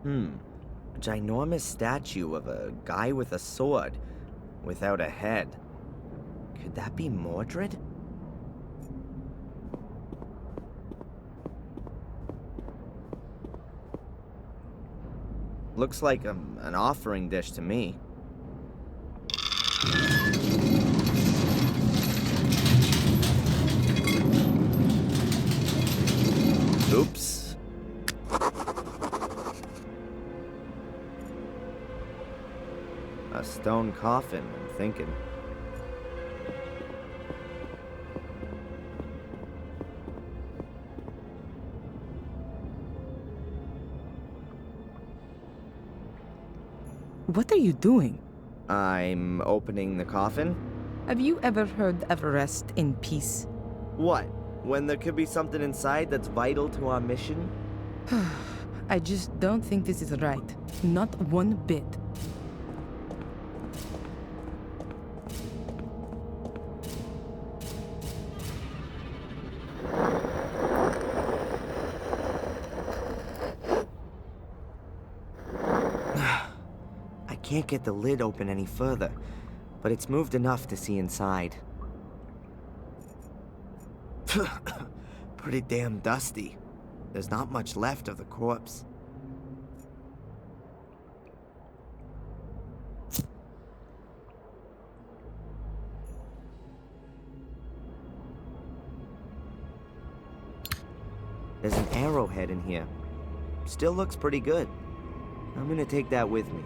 Hmm. A ginormous statue of a guy with a sword, without a head. Could that be Mordred? Looks like an offering dish to me. Oops. A stone coffin, I'm thinking. What are you doing? I'm opening the coffin? Have you ever heard of rest in peace? What? When there could be something inside that's vital to our mission? I just don't think this is right. Not one bit. I can't get the lid open any further, but it's moved enough to see inside. Pretty damn dusty. There's not much left of the corpse. There's an arrowhead in here. Still looks pretty good. I'm gonna take that with me.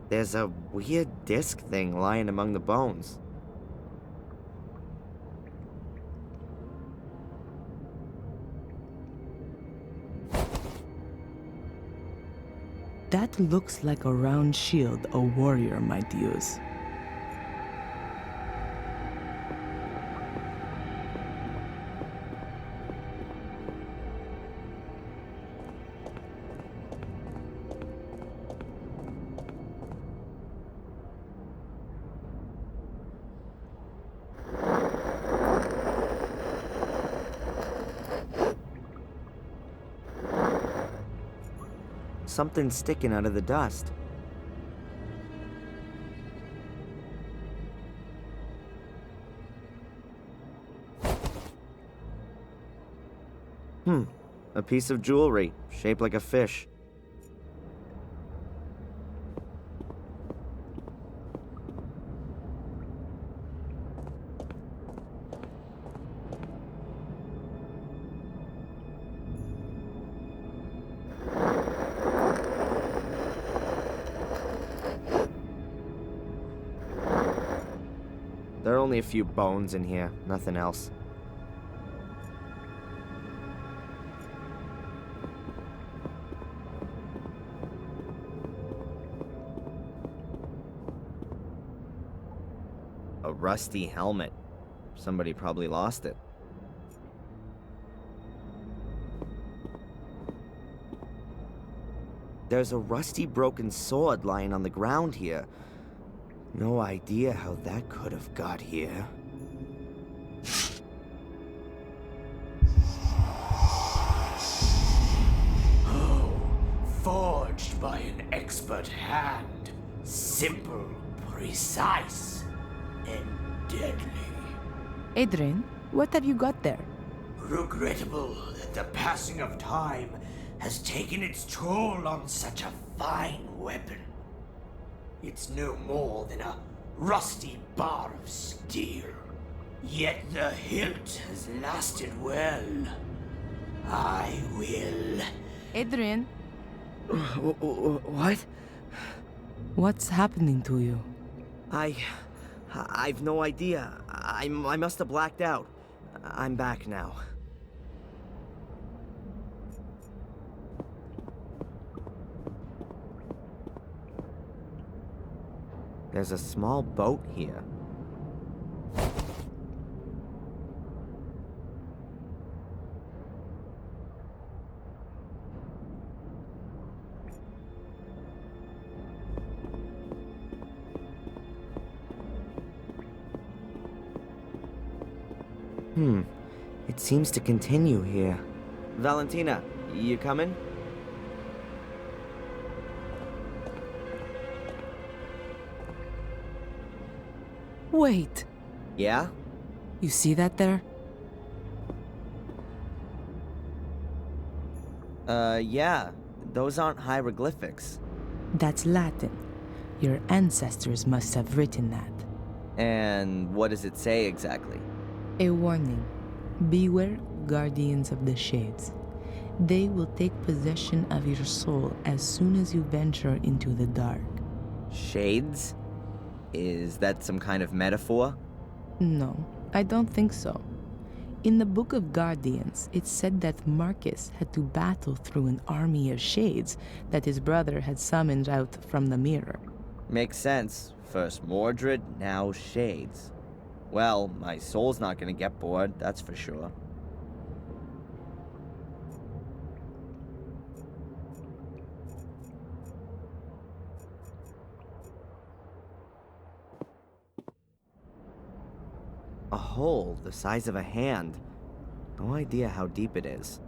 There's a weird disc thing lying among the bones. That looks like a round shield a warrior might use. Something sticking out of the dust. A piece of jewelry, shaped like a fish. There are only a few bones in here, nothing else. A rusty helmet. Somebody probably lost it. There's a rusty broken sword lying on the ground here. No idea how that could have got here. Oh, forged by an expert hand. Simple, precise, and deadly. Adrian, what have you got there? Regrettable that the passing of time has taken its toll on such a fine weapon. It's no more than a rusty bar of steel. Yet the hilt has lasted well. I will. Adrian, What? what's happening to you? I've no idea. I must have blacked out. I'm back now. There's a small boat here. It seems to continue here. Valentina, you coming? Wait, Yeah? you see that there? Yeah. Those aren't hieroglyphics. That's Latin. Your ancestors must have written that. And what does it say exactly? A warning. Beware, guardians of the shades. They will take possession of your soul as soon as you venture into the dark. Shades? Is that some kind of metaphor? No, I don't think so. In the Book of Guardians, it said that Marcus had to battle through an army of shades that his brother had summoned out from the mirror. Makes sense. First Mordred, now Shades. Well, my soul's not gonna get bored, that's for sure. A hole the size of a hand. No idea how deep it is.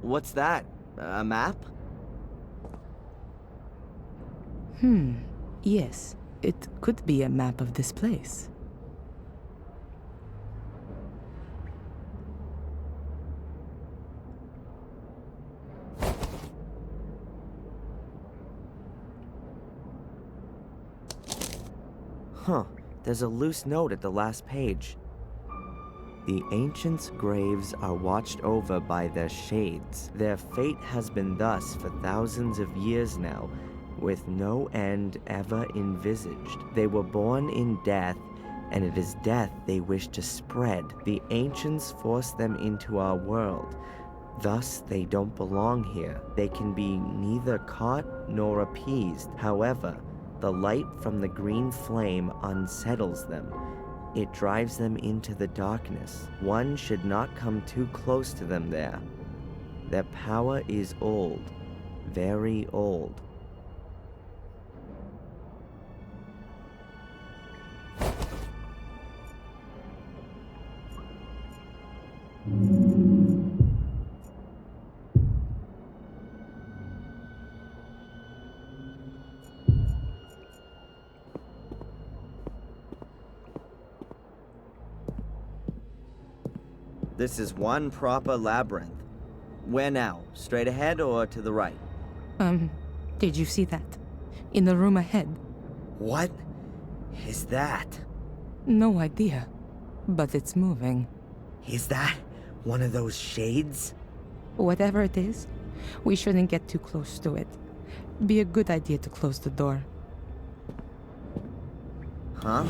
What's that? A map? Yes, it could be a map of this place. Huh, there's a loose note at the last page. The ancients' graves are watched over by their shades. Their fate has been thus for thousands of years now, with no end ever envisaged. They were born in death, and it is death they wish to spread. The ancients forced them into our world. Thus, they don't belong here. They can be neither caught nor appeased. However, the light from the green flame unsettles them. It drives them into the darkness. One should not come too close to them there. Their power is old, very old. This is one proper labyrinth. Where now? Straight ahead or to the right? Did you see that? In the room ahead? What is that? No idea. But it's moving. Is that one of those shades? Whatever it is, we shouldn't get too close to it. Be a good idea to close the door. Huh?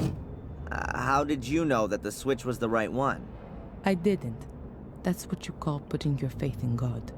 How did you know that the switch was the right one? I didn't. That's what you call putting your faith in God.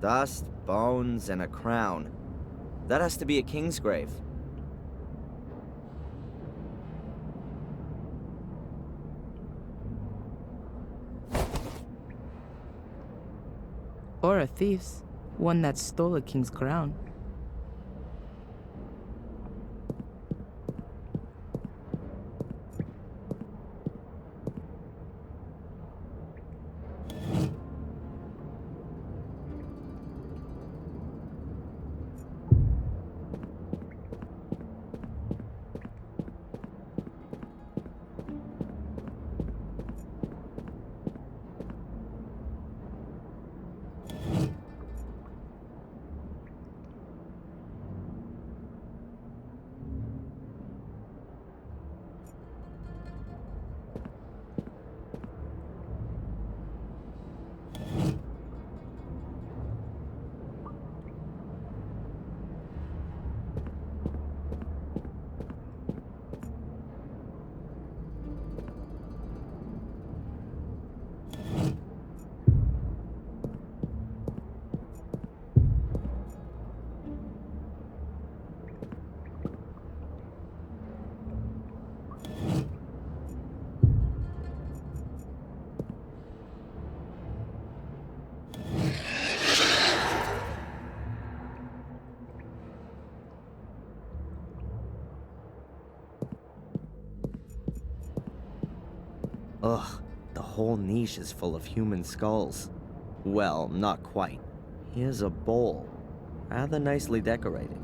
Dust, bones, and a crown. That has to be a king's grave. Or a thief's, one that stole a king's crown. Ugh, the whole niche is full of human skulls. Well, not quite. Here's a bowl, rather nicely decorated.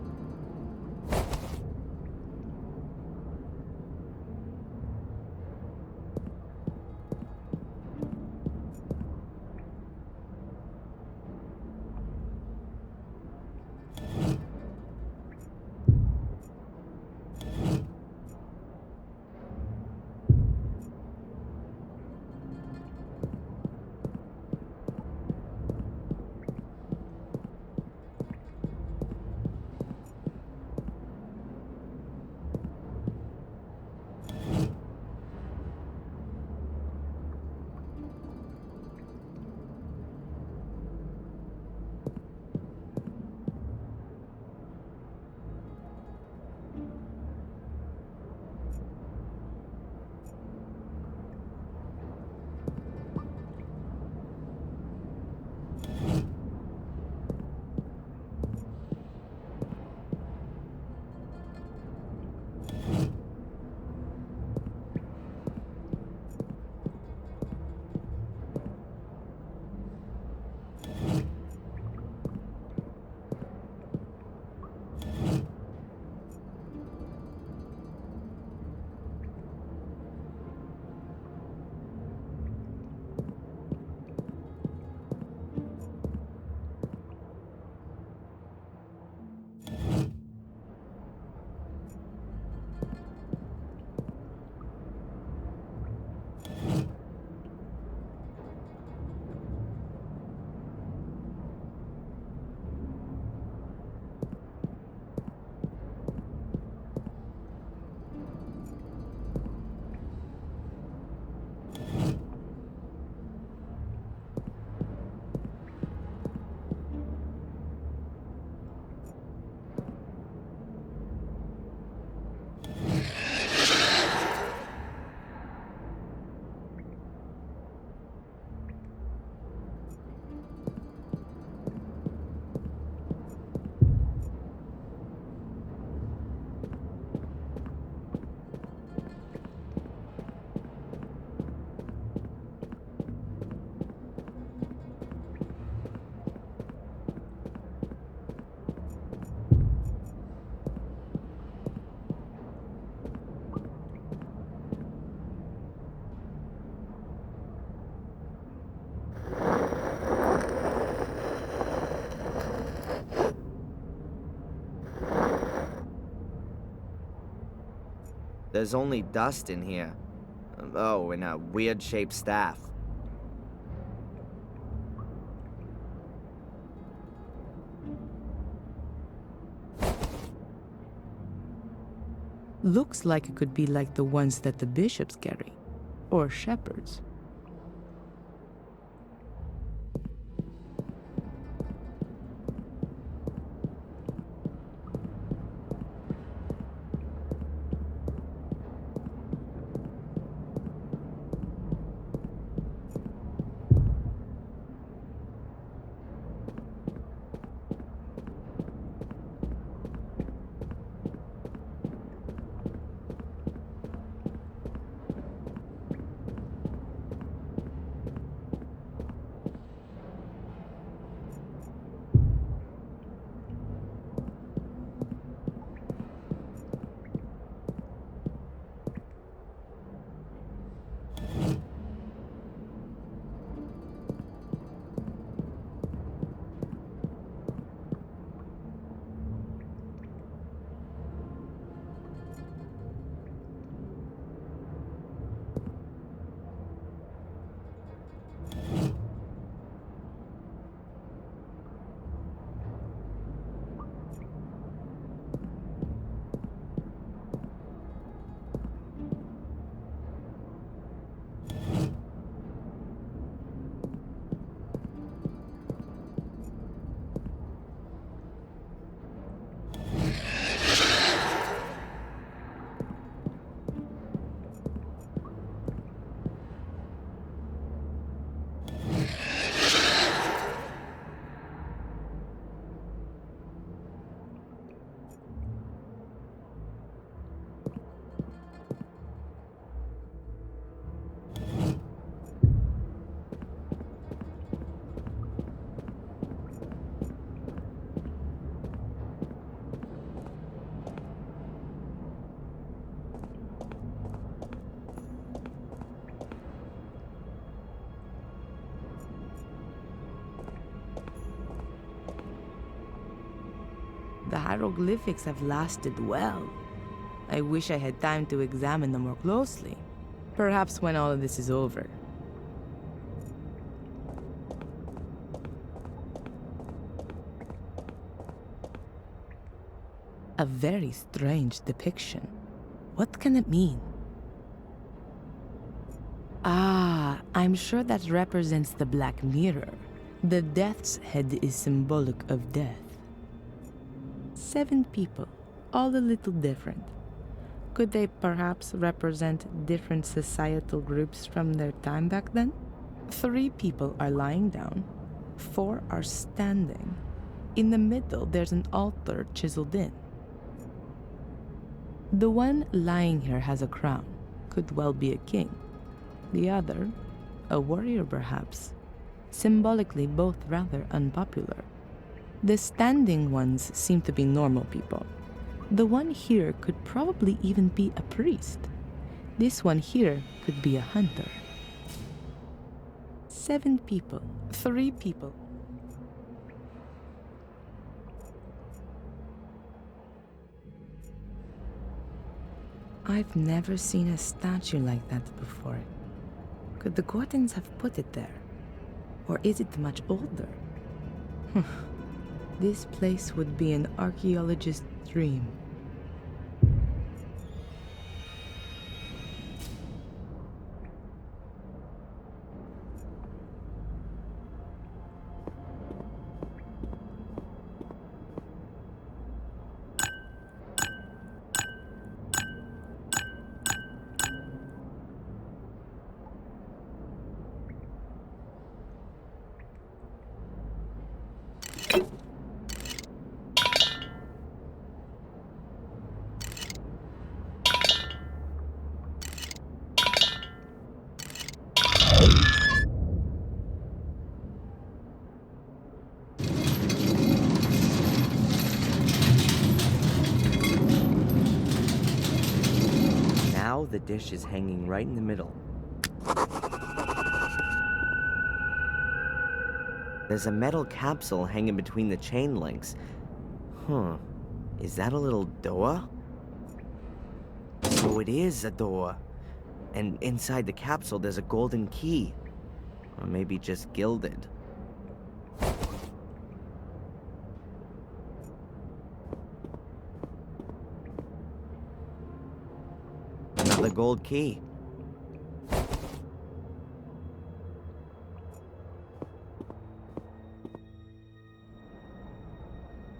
There's only dust in here. Oh, and a weird-shaped staff. Looks like it could be like the ones that the bishops carry. Or shepherds. hieroglyphics have lasted well. I wish I had time to examine them more closely. Perhaps when all of this is over. A very strange depiction. What can it mean? Ah, I'm sure that represents the Black Mirror. The death's head is symbolic of death. 7 people, all a little different. Could they perhaps represent different societal groups from their time back then? 3 people are lying down, 4 are standing. In the middle, there's an altar chiseled in. The one lying here has a crown, could well be a king. The other, a warrior perhaps. Symbolically, both rather unpopular. The standing ones seem to be normal people. The one here could probably even be a priest. This one here could be a hunter. 7 people, 3 people. I've never seen a statue like that before. Could the Gortons have put it there? Or is it much older? This place would be an archaeologist's dream. Now the dish is hanging right in the middle. There's a metal capsule hanging between the chain links. Is that a little door? So it is a door. And inside the capsule there's a golden key. Or maybe just gilded. Another gold key.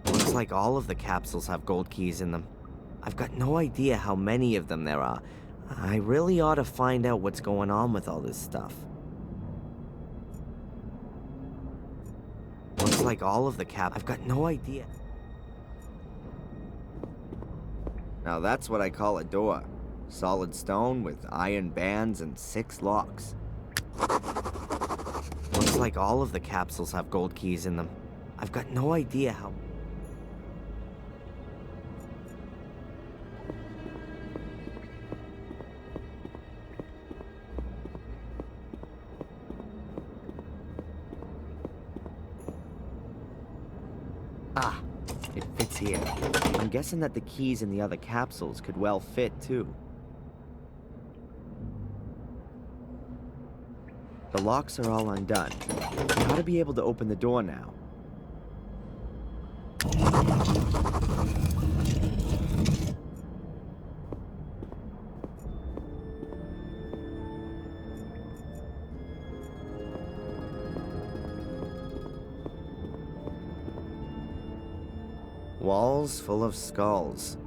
Looks like all of the capsules have gold keys in them. I've got no idea how many of them there are. I really ought to find out what's going on with all this stuff. Looks like all of the I've got no idea. Now that's what I call a door. Solid stone with iron bands and 6 locks. Looks like all of the capsules have gold keys in them. I've got no idea how... Ah, it fits here. I'm guessing that the keys in the other capsules could well fit, too. The locks are all undone. I ought to be able to open the door now. Walls full of skulls.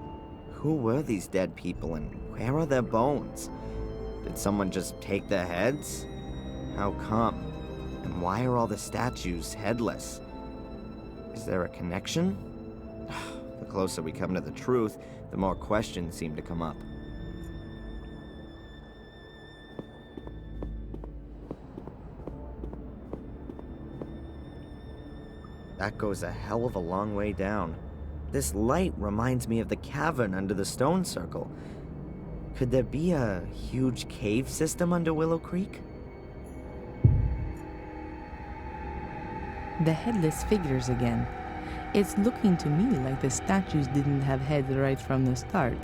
Who were these dead people and where are their bones? Did someone just take their heads? How come? And why are all the statues headless? Is there a connection? The closer we come to the truth, the more questions seem to come up. That goes a hell of a long way down. This light reminds me of the cavern under the stone circle. Could there be a huge cave system under Willow Creek? The headless figures again. It's looking to me like the statues didn't have heads right from the start.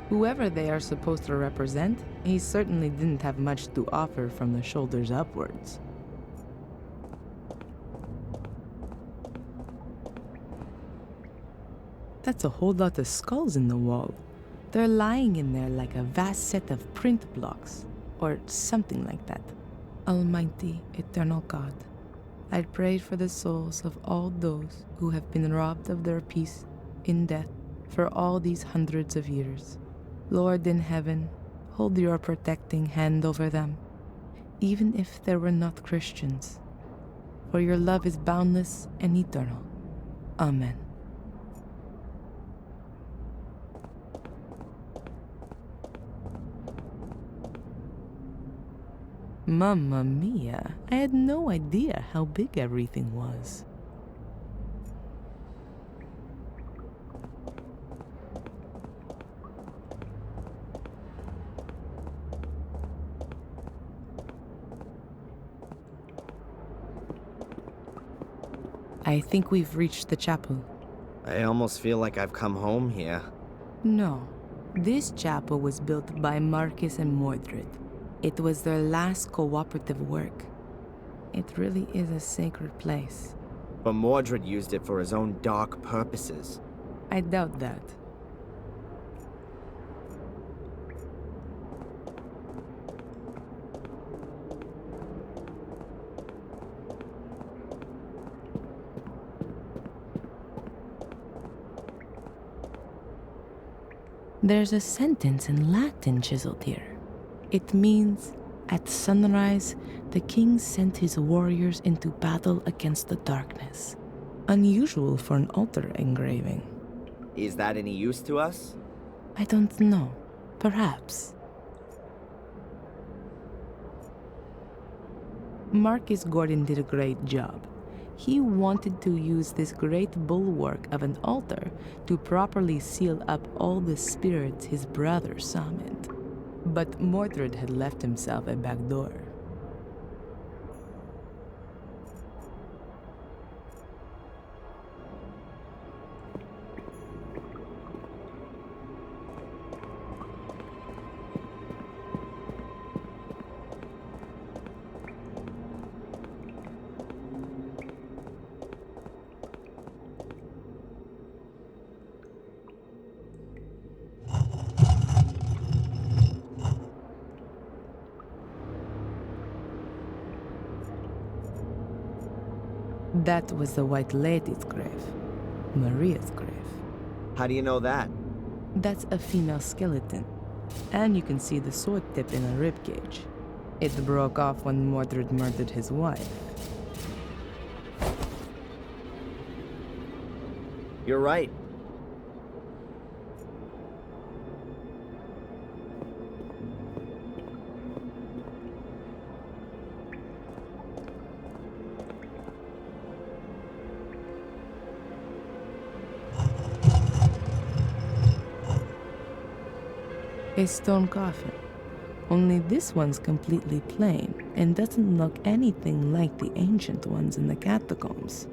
Whoever they are supposed to represent, he certainly didn't have much to offer from the shoulders upwards. That's a whole lot of skulls in the wall. They're lying in there like a vast set of print blocks, or something like that. Almighty, eternal God, I pray for the souls of all those who have been robbed of their peace in death for all these hundreds of years. Lord in heaven, hold your protecting hand over them, even if they were not Christians. For your love is boundless and eternal. Amen. Mamma mia, I had no idea how big everything was. I think we've reached the chapel. I almost feel like I've come home here. No, this chapel was built by Marcus and Mordred. It was their last cooperative work. It really is a sacred place. But Mordred used it for his own dark purposes. I doubt that. There's a sentence in Latin chiseled here. It means, at sunrise, the king sent his warriors into battle against the darkness. Unusual for an altar engraving. Is that any use to us? I don't know. Perhaps. Marcus Gordon did a great job. He wanted to use this great bulwark of an altar to properly seal up all the spirits his brother summoned. But Mordred had left himself a back door. That was the White Lady's grave. Maria's grave. How do you know that? That's a female skeleton. And you can see the sword tip in a ribcage. It broke off when Mordred murdered his wife. You're right. A stone coffin. Only this one's completely plain and doesn't look anything like the ancient ones in the catacombs.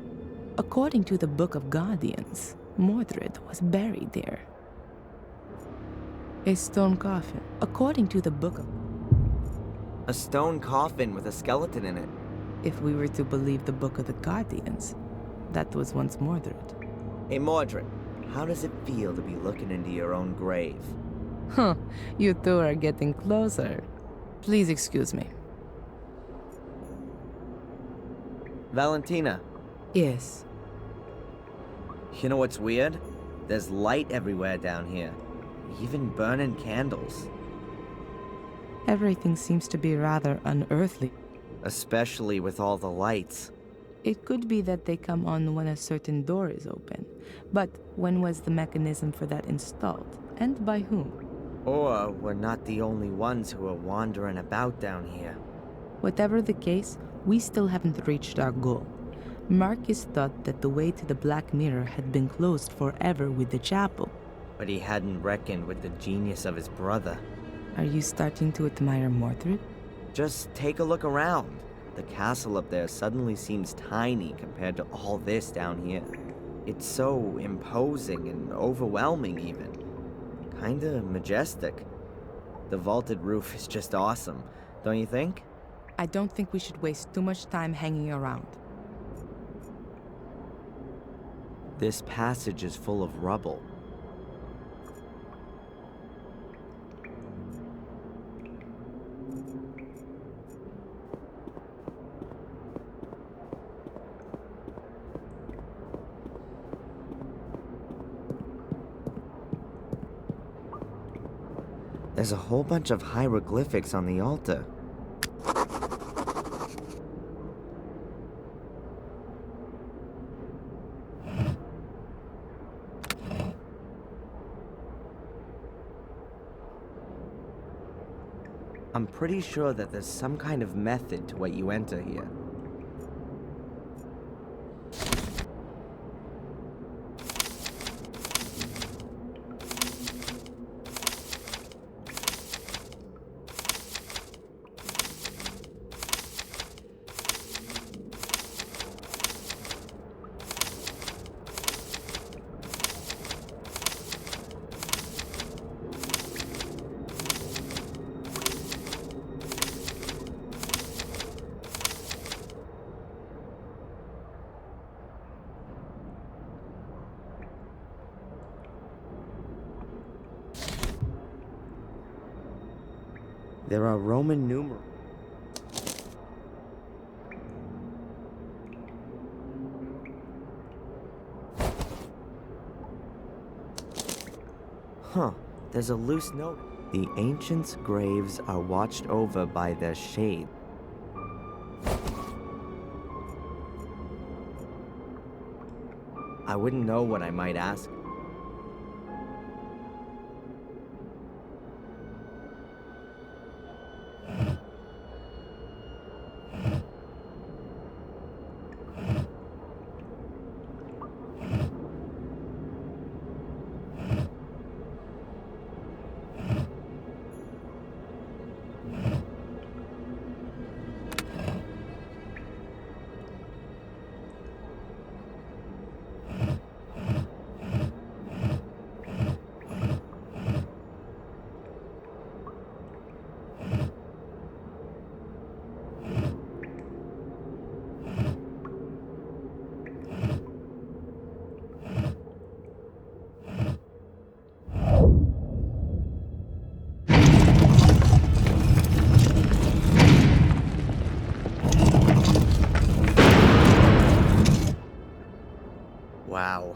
According to the Book of Guardians, Mordred was buried there. A stone coffin. According to the Book of... A stone coffin with a skeleton in it. If we were to believe the Book of the Guardians, that was once Mordred. Hey Mordred, how does it feel to be looking into your own grave? Huh, you two are getting closer. Please excuse me. Valentina, Yes. you know what's weird? There's light everywhere down here. Even burning candles. Everything seems to be rather unearthly. Especially with all the lights. It could be that they come on when a certain door is open. But when was the mechanism for that installed? And by whom? Or we're not the only ones who are wandering about down here. Whatever the case, we still haven't reached our goal. Marcus thought that the way to the Black Mirror had been closed forever with the chapel. But he hadn't reckoned with the genius of his brother. Are you starting to admire Mordred? Just take a look around. The castle up there suddenly seems tiny compared to all this down here. It's so imposing and overwhelming, even. Kinda majestic. The vaulted roof is just awesome, don't you think? I don't think we should waste too much time hanging around. This passage is full of rubble. There's a whole bunch of hieroglyphics on the altar. I'm pretty sure that there's some kind of method to what you enter here. There are Roman numerals. Huh, there's a loose note. The ancients' graves are watched over by their shade. I wouldn't know what I might ask. Wow.